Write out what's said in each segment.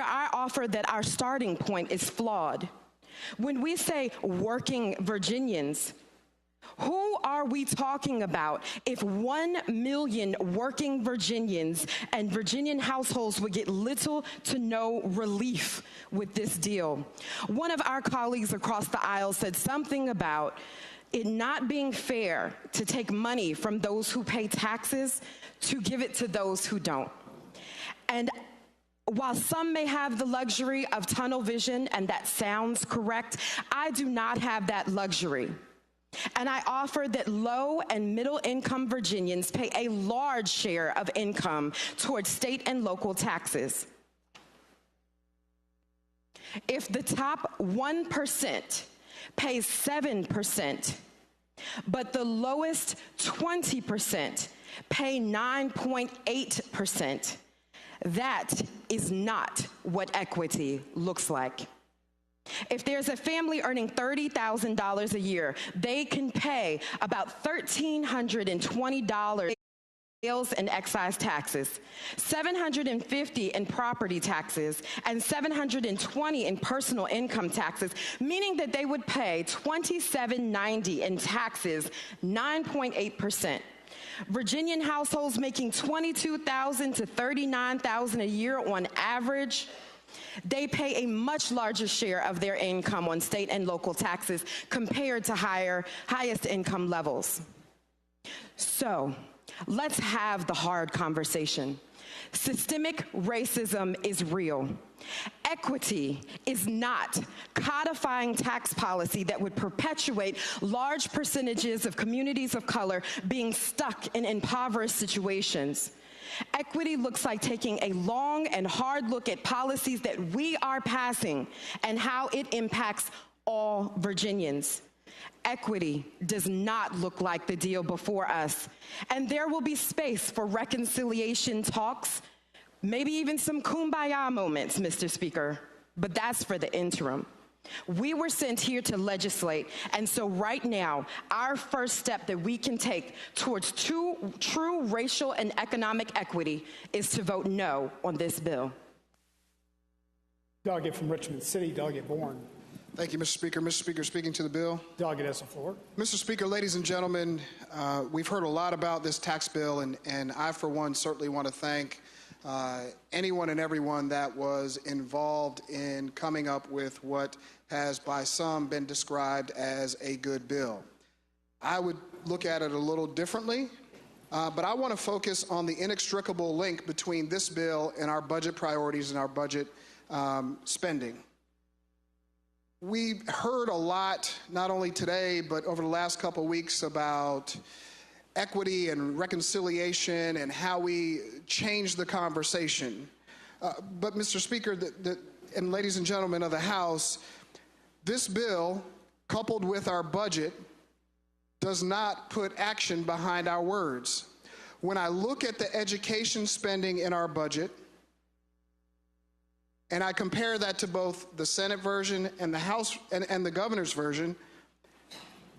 I offer that our starting point is flawed. When we say working Virginians, who are we talking about if 1 million working Virginians and Virginian households would get little to no relief with this deal? One of our colleagues across the aisle said something about it not being fair to take money from those who pay taxes to give it to those who don't. And while some may have the luxury of tunnel vision, and that sounds correct, I do not have that luxury. And I offer that low and middle income Virginians pay a large share of income towards state and local taxes. If the top 1% pays 7%, but the lowest 20% pay 9.8%, that is not what equity looks like. If there's a family earning $30,000 a year, they can pay about $1,320 sales and excise taxes, $750 in property taxes, and $720 in personal income taxes, meaning that they would pay $2,790 in taxes, 9.8%. Virginian households making $22,000 to $39,000 a year on average, they pay a much larger share of their income on state and local taxes compared to highest income levels. So let's have the hard conversation. Systemic racism is real. Equity is not codifying tax policy that would perpetuate large percentages of communities of color being stuck in impoverished situations. Equity looks like taking a long and hard look at policies that we are passing and how it impacts all Virginians. Equity does not look like the deal before us, and there will be space for reconciliation talks, maybe even some kumbaya moments, Mr. Speaker, but that's for the interim. We were sent here to legislate, and so right now, our first step that we can take towards true racial and economic equity is to vote no on this bill. Delegate from Richmond City, Delegate Bourne. Thank you, Mr. Speaker. Mr. Speaker, speaking to the bill. Delegate has the floor. Mr. Speaker, ladies and gentlemen, we've heard a lot about this tax bill, and I, for one, certainly want to thank anyone and everyone that was involved in coming up with what has by some been described as a good bill. I would look at it a little differently, but I want to focus on the inextricable link between this bill and our budget priorities and our budget spending. We've heard a lot, not only today, but over the last couple of weeks, about equity and reconciliation and how we change the conversation. But Mr. Speaker, and ladies and gentlemen of the House, this bill, coupled with our budget, does not put action behind our words. When I look at the education spending in our budget, and I compare that to both the Senate version and the House and the governor's version,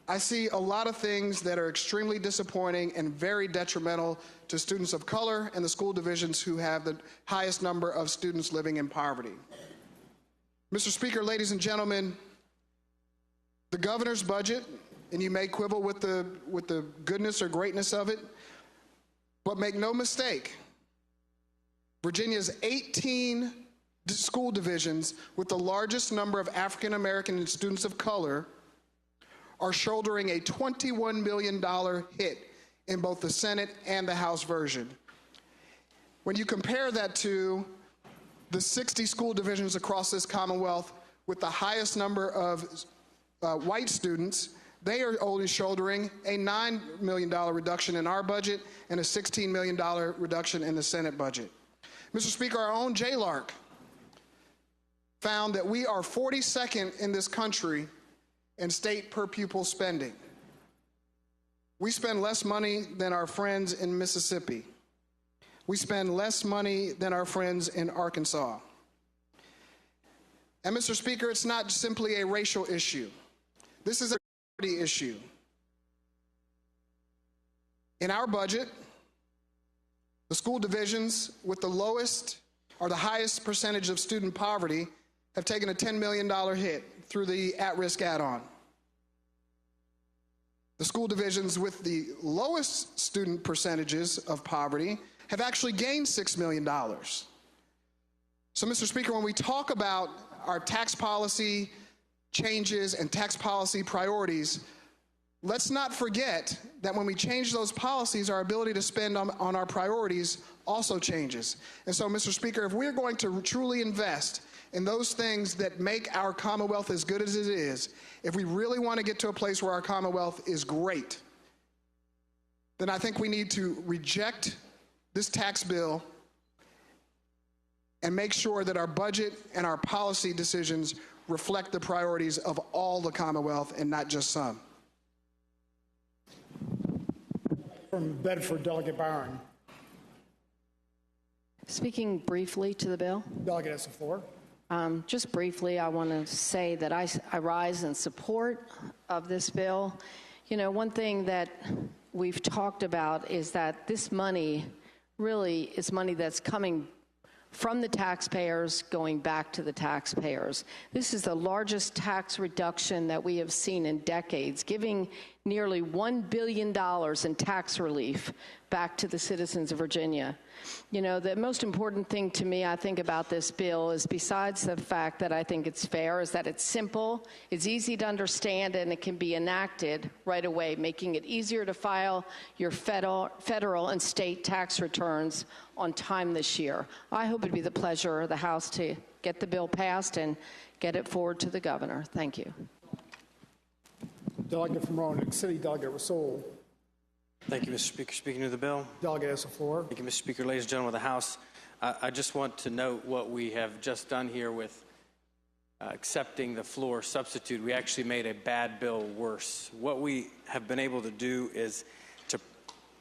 I see a lot of things that are extremely disappointing and very detrimental to students of color and the school divisions who have the highest number of students living in poverty. Mr. Speaker, ladies and gentlemen, the governor's budget, and you may quibble with the goodness or greatness of it, but make no mistake, Virginia's 18 school divisions with the largest number of African American and students of color are shouldering a $21 million hit in both the Senate and the House version. When you compare that to the 60 school divisions across this Commonwealth with the highest number of white students, they are only shouldering a $9 million reduction in our budget and a $16 million reduction in the Senate budget. Mr. Speaker, our own JLARC found that we are 42nd in this country in state per pupil spending. We spend less money than our friends in Mississippi. We spend less money than our friends in Arkansas. And Mr. Speaker, it's not simply a racial issue. This is a priority issue. In our budget, the school divisions with the lowest or the highest percentage of student poverty have taken a $10 million hit through the at-risk add-on. The school divisions with the lowest student percentages of poverty have actually gained $6 million. So, Mr. Speaker, when we talk about our tax policy changes and tax policy priorities, let's not forget that when we change those policies, our ability to spend on our priorities also changes. And so, Mr. Speaker, if we're going to truly invest in those things that make our Commonwealth as good as it is, if we really want to get to a place where our Commonwealth is great, then I think we need to reject this tax bill and make sure that our budget and our policy decisions reflect the priorities of all the Commonwealth and not just some. From Bedford, Delegate Byron. Speaking briefly to the bill. Delegate has the floor. Just briefly, I want to say that I rise in support of this bill. You know, one thing that we've talked about is that this money really is money that's coming from the taxpayers going back to the taxpayers. This is the largest tax reduction that we have seen in decades, giving nearly $1 billion in tax relief back to the citizens of Virginia. You know, the most important thing to me, I think, about this bill is, besides the fact that I think it's fair, is that it's simple, it's easy to understand, and it can be enacted right away, making it easier to file your federal and state tax returns on time this year. I hope it'd be the pleasure of the House to get the bill passed and get it forward to the governor. Thank you. Delegate from Roanoke City, Delegate Rasool. Thank you, Mr. Speaker. Speaking to the bill. Delegate has the floor. Thank you, Mr. Speaker. Ladies and gentlemen of the House, I just want to note what we have just done here with accepting the floor substitute. We actually made a bad bill worse. What we have been able to do is to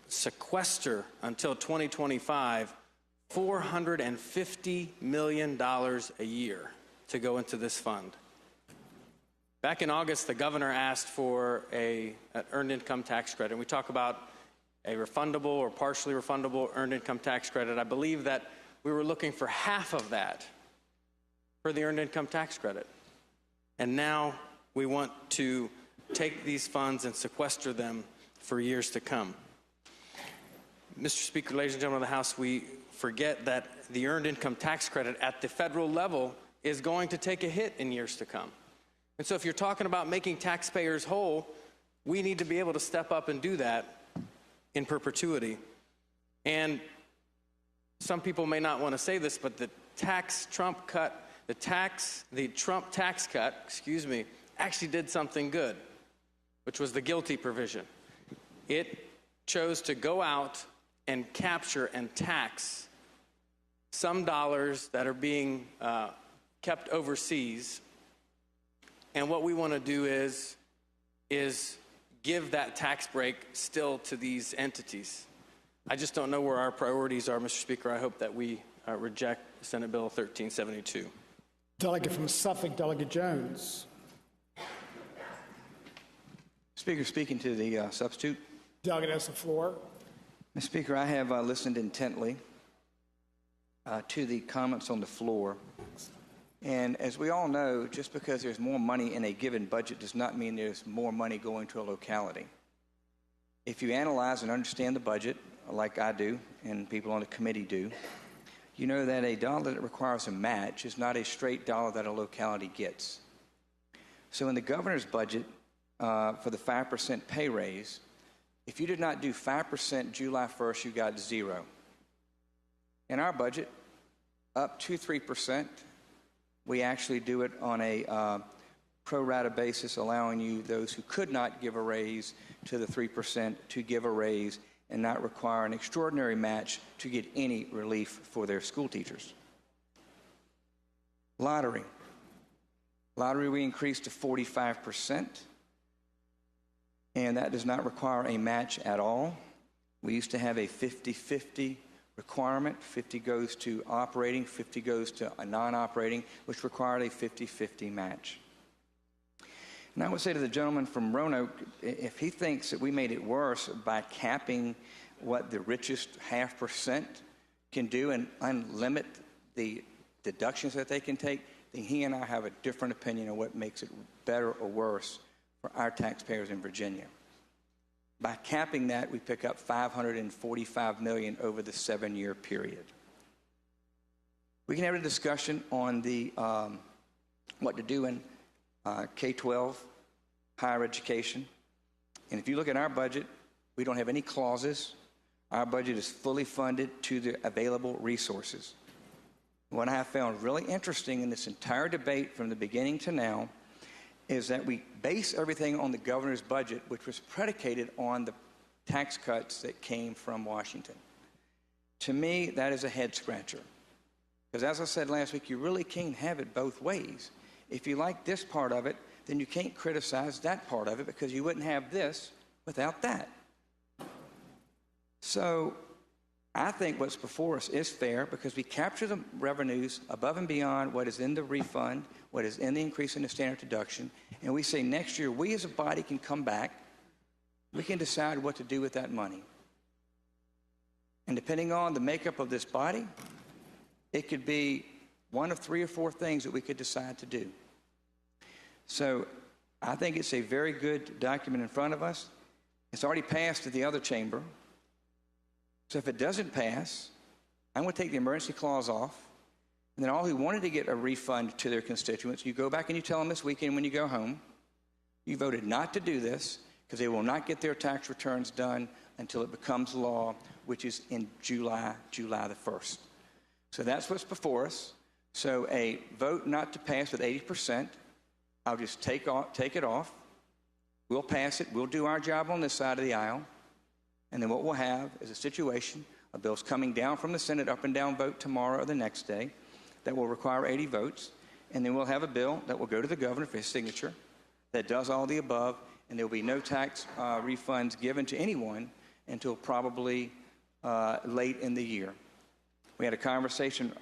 sequester until 2025 $450 million a year to go into this fund. Back in August, the governor asked for an earned income tax credit. And we talk about a refundable or partially refundable earned income tax credit. I believe that we were looking for half of that for the earned income tax credit. And now we want to take these funds and sequester them for years to come. Mr. Speaker, ladies and gentlemen of the House, we forget that the earned income tax credit at the federal level is going to take a hit in years to come. And so if you're talking about making taxpayers whole, we need to be able to step up and do that in perpetuity. And some people may not want to say this, but the Trump tax cut, actually did something good, which was the GILTI provision. It chose to go out and capture and tax some dollars that are being kept overseas. And what we want to do is give that tax break still to these entities. I just don't know where our priorities are, Mr. Speaker. I hope that we reject Senate Bill 1372. Delegate from Suffolk, Delegate Jones. Speaker, speaking to the substitute. Delegate has the floor. Mr. Speaker, I have listened intently to the comments on the floor. And as we all know, just because there's more money in a given budget does not mean there's more money going to a locality. If you analyze and understand the budget, like I do and people on the committee do, you know that a dollar that requires a match is not a straight dollar that a locality gets. So in the governor's budget for the 5% pay raise, if you did not do 5% July 1st, you got zero. In our budget, up to 3%, we actually do it on a pro rata basis, allowing you, those who could not give a raise to the 3%, to give a raise and not require an extraordinary match to get any relief for their school teachers. Lottery. Lottery we increased to 45%, and that does not require a match at all. We used to have a 50-50 requirement. 50 goes to operating, 50 goes to a non-operating, which required a 50-50 match. And I would say to the gentleman from Roanoke, if he thinks that we made it worse by capping what the richest 0.5% can do and unlimit the deductions that they can take, then he and I have a different opinion on what makes it better or worse for our taxpayers in Virginia. By capping that, we pick up $545 million over the 7-year period. We can have a discussion on the what to do in K-12, higher education. And if you look at our budget, we don't have any clauses. Our budget is fully funded to the available resources. What I have found really interesting in this entire debate from the beginning to now is that we base everything on the governor's budget, which was predicated on the tax cuts that came from Washington. To me, that is a head scratcher. Because as I said last week, you really can't have it both ways. If you like this part of it, then you can't criticize that part of it because you wouldn't have this without that. So I think what's before us is fair because we capture the revenues above and beyond what is in the refund, what is in the increase in the standard deduction, and we say next year we as a body can come back, we can decide what to do with that money. And depending on the makeup of this body, it could be one of 3 or 4 things that we could decide to do. So I think it's a very good document in front of us. It's already passed at the other chamber. So if it doesn't pass, I'm going to take the emergency clause off. And then all who wanted to get a refund to their constituents, you go back and you tell them this weekend when you go home, you voted not to do this because they will not get their tax returns done until it becomes law, which is in July the 1st. So that's what's before us. So a vote not to pass with 80%, I'll just take it off. We'll pass it. We'll do our job on this side of the aisle. And then what we'll have is a situation of bills coming down from the Senate, up and down vote tomorrow or the next day, that will require 80 votes. And then we'll have a bill that will go to the governor for his signature that does all the above, and there will be no tax refunds given to anyone until probably late in the year. We had a conversation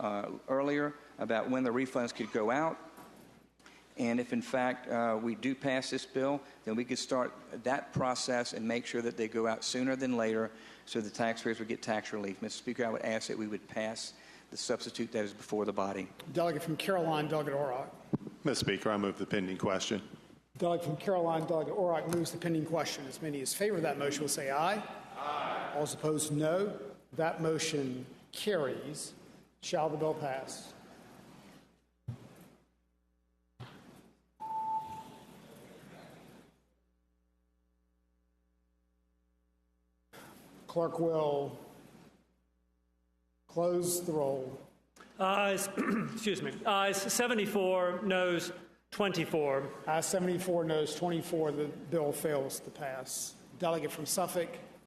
earlier about when the refunds could go out. And if, in fact, we do pass this bill, then we could start that process and make sure that they go out sooner than later so the taxpayers would get tax relief. Mr. Speaker, I would ask that we would pass the substitute that is before the body. Delegate from Caroline, Delegate Orrock. Mr. Speaker, I move the pending question. Delegate from Caroline, Delegate Orrock moves the pending question. As many as favor that motion will say aye. Aye. All those opposed, no. That motion carries. Shall the bill pass? Clerk will close the roll. Ayes, excuse me, ayes 74, noes 24. Ayes 74, noes 24. The bill fails to pass. Delegate from Suffolk,